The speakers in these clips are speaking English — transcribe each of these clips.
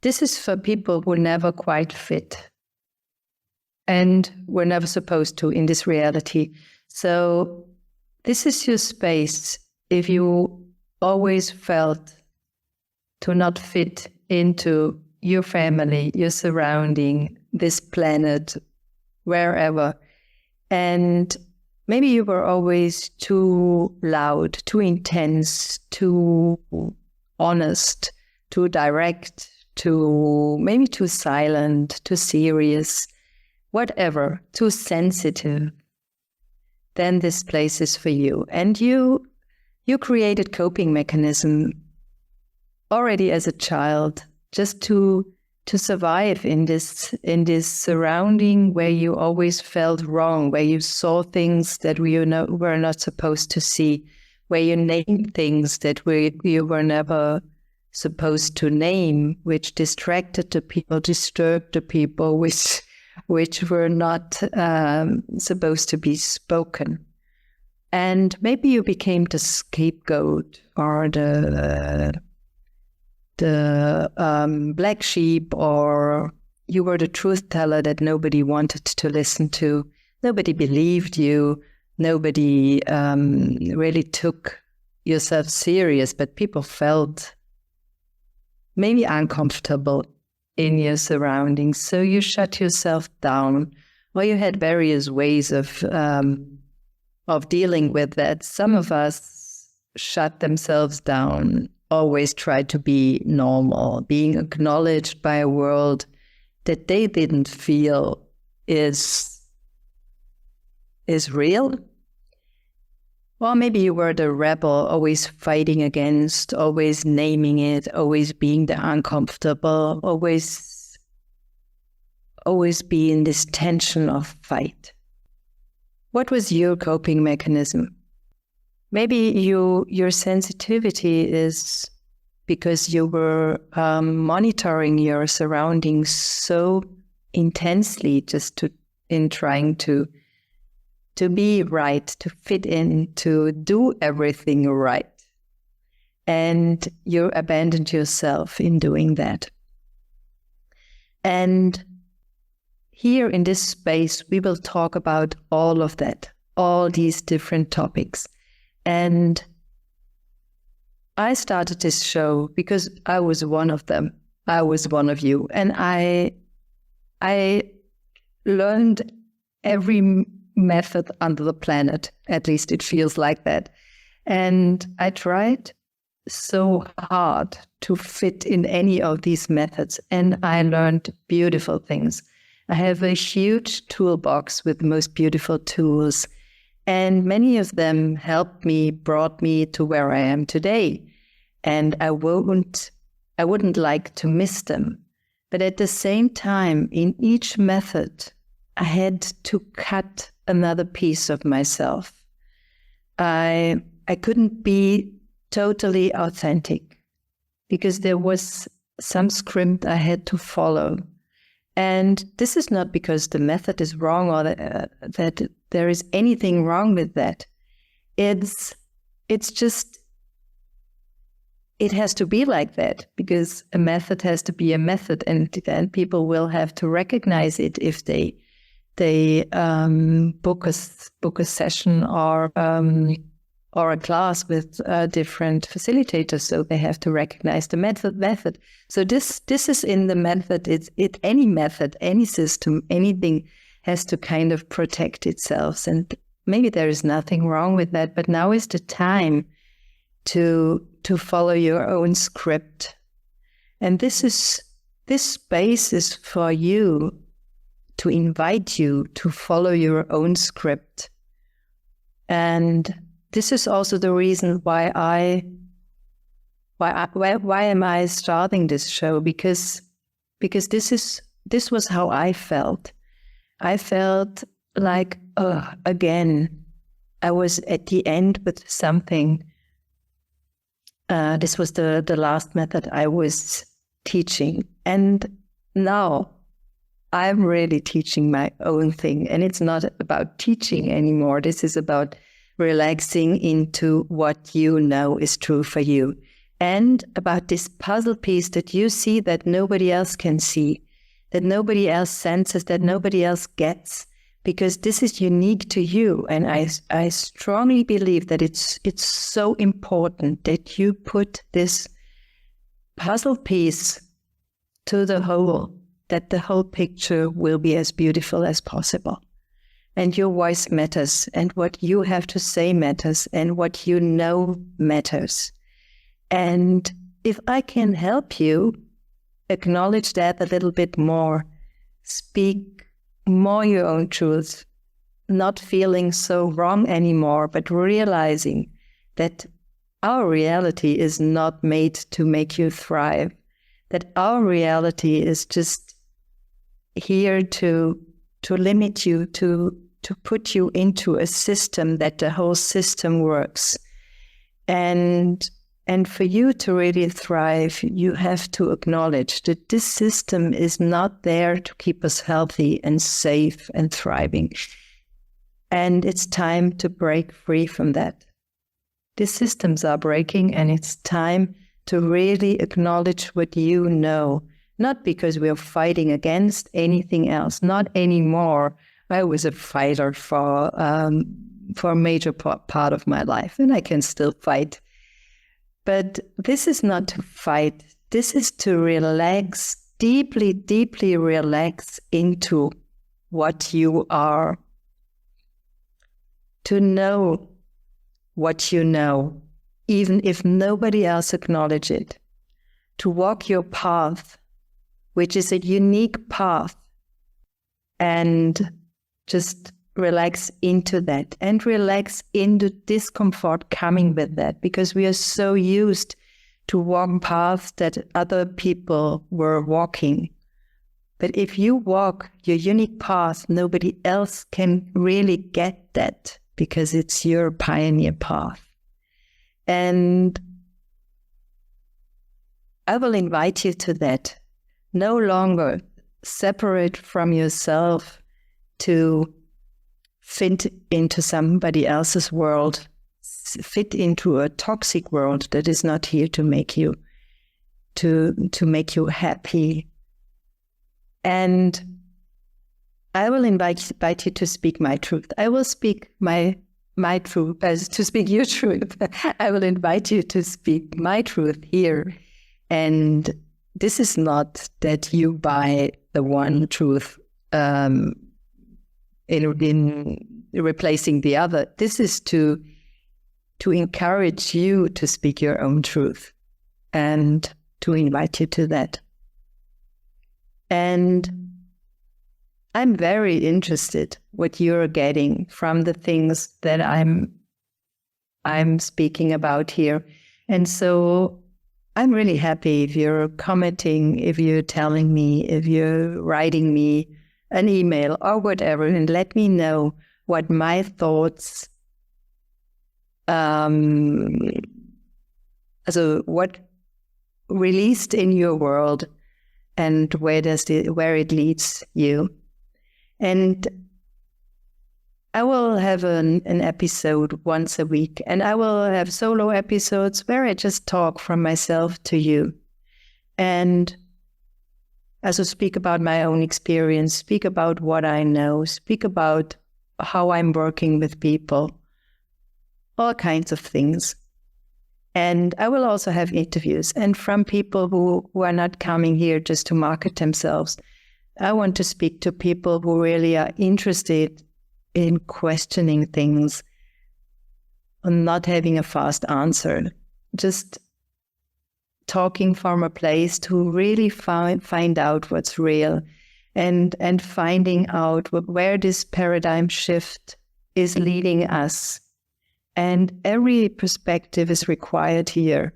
This is for people who never quite fit and were never supposed to in this reality. So this is your space if you always felt to not fit into your family, your surrounding, this planet, wherever. And maybe you were always too loud, too intense, too honest, too direct, maybe too silent, too serious, whatever, too sensitive. Then this place is for you. And you created coping mechanism already as a child, just to survive in this surrounding where you always felt wrong, where you saw things that were not supposed to see, where you named things that you were never supposed to name, which distracted the people, disturbed the people, which were not supposed to be spoken. And maybe you became the scapegoat or the black sheep, or you were the truth teller that nobody wanted to listen to. Nobody believed you. Nobody really took yourself serious, but people felt maybe uncomfortable in your surroundings. So you shut yourself down, or you had various ways of dealing with that. Some of us shut themselves down, always tried to be normal, being acknowledged by a world that they didn't feel is real. Or maybe you were the rebel, always fighting against, always naming it, always being the uncomfortable, always be in this tension of fight. What was your coping mechanism? Maybe your sensitivity is because you were monitoring your surroundings so intensely, in trying to be right, to fit in, to do everything right. And you abandoned yourself in doing that. And here in this space, we will talk about all of that, all these different topics. And I started this show because I was one of them. I was one of you. And I learned every method under the planet. At least it feels like that. And I tried so hard to fit in any of these methods. And I learned beautiful things. I have a huge toolbox with the most beautiful tools. And many of them helped me, brought me to where I am today. And I wouldn't like to miss them. But at the same time, in each method, I had to cut another piece of myself. I couldn't be totally authentic because there was some script I had to follow. And this is not because the method is wrong or that there is anything wrong with that. It's just, it has to be like that because a method has to be a method, and then people will have to recognize it if they book a session or a class with different facilitators. So they have to recognize the method. So this is in the method. Any method, any system, anything has to kind of protect itself. And maybe there is nothing wrong with that. But now is the time to follow your own script. And this space is for you, to invite you to follow your own script. And this is also the reason why am I starting this show? Because this was how I felt. I felt like, again, I was at the end with something. This was the last method I was teaching. And now I'm really teaching my own thing. And it's not about teaching anymore. This is about relaxing into what you know is true for you. and about this puzzle piece that you see that nobody else can see, that nobody else senses, that nobody else gets, because this is unique to you. And I strongly believe that it's so important that you put this puzzle piece to the whole, that the whole picture will be as beautiful as possible. And your voice matters, and what you have to say matters, and what you know matters. And if I can help you acknowledge that a little bit more, speak more your own truth, not feeling so wrong anymore, but realizing that our reality is not made to make you thrive, that our reality is just here to limit you, to put you into a system that the whole system works. And for you to really thrive, you have to acknowledge that this system is not there to keep us healthy and safe and thriving. And it's time to break free from that. These systems are breaking, and it's time to really acknowledge what you know. Not because we're fighting against anything else, not anymore. I was a fighter for a major part of my life, and I can still fight. But this is not to fight. This is to relax, deeply, deeply relax into what you are. To know what you know, even if nobody else acknowledges it. To walk your path, which is a unique path, and just relax into that, and relax into discomfort coming with that, because we are so used to walk paths that other people were walking. But if you walk your unique path, nobody else can really get that, because it's your pioneer path. And I will invite you to that. No longer separate from yourself to fit into somebody else's world, fit into a toxic world that is not here to make you make you happy. And I will invite you to speak my truth. I will speak my truth, to speak your truth. I will invite you to speak my truth here. And this is not that you buy the one truth in replacing the other. This is to encourage you to speak your own truth and to invite you to that. And I'm very interested what you're getting from the things that I'm speaking about here. And so I'm really happy if you're commenting, if you're telling me, if you're writing me an email or whatever, and let me know what my thoughts, so what released in your world, and where it leads you. And I will have an episode once a week, and I will have solo episodes where I just talk from myself to you. And also speak about my own experience, speak about what I know, speak about how I'm working with people, all kinds of things. And I will also have interviews, and from people who are not coming here just to market themselves. I want to speak to people who really are interested in questioning things, and not having a fast answer, just talking from a place to really find out what's real, and finding out where this paradigm shift is leading us. And every perspective is required here,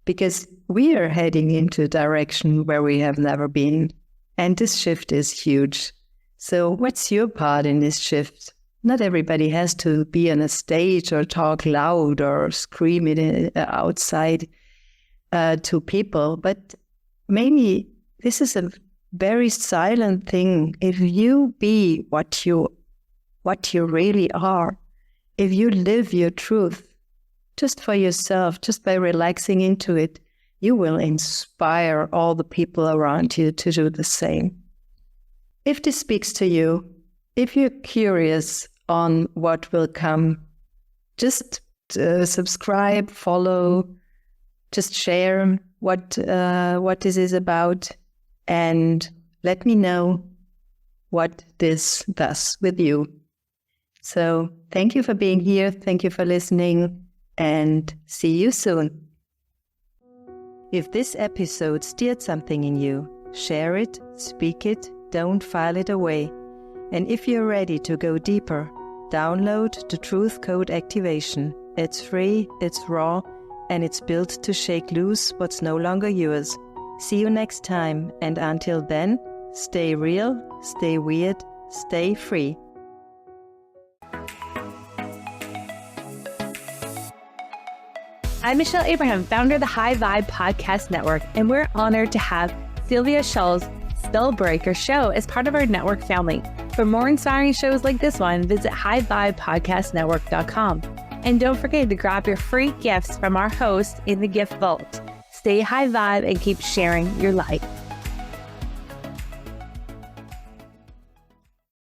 because we are heading into a direction where we have never been. And this shift is huge. So what's your part in this shift? Not everybody has to be on a stage or talk loud or scream it outside to people, but maybe this is a very silent thing. If you be what you really are, if you live your truth just for yourself, just by relaxing into it, you will inspire all the people around you to do the same. If this speaks to you, if you're curious on what will come, just subscribe, follow, just share what this is about, and let me know what this does with you. So thank you for being here. Thank you for listening, and see you soon. If this episode stirred something in you, share it, speak it, don't file it away. And if you're ready to go deeper, download the Truth Code Activation. It's free, it's raw, and it's built to shake loose what's no longer yours. See you next time, and until then, stay real, stay weird, stay free. I'm Michelle Abraham, founder of the High Vibe Podcast Network, and we're honored to have Sylvia Schulz Spellbreaker show as part of our network family. For more inspiring shows like this one, visit highvibepodcastnetwork.com. And don't forget to grab your free gifts from our host in the gift vault. Stay high vibe and keep sharing your light.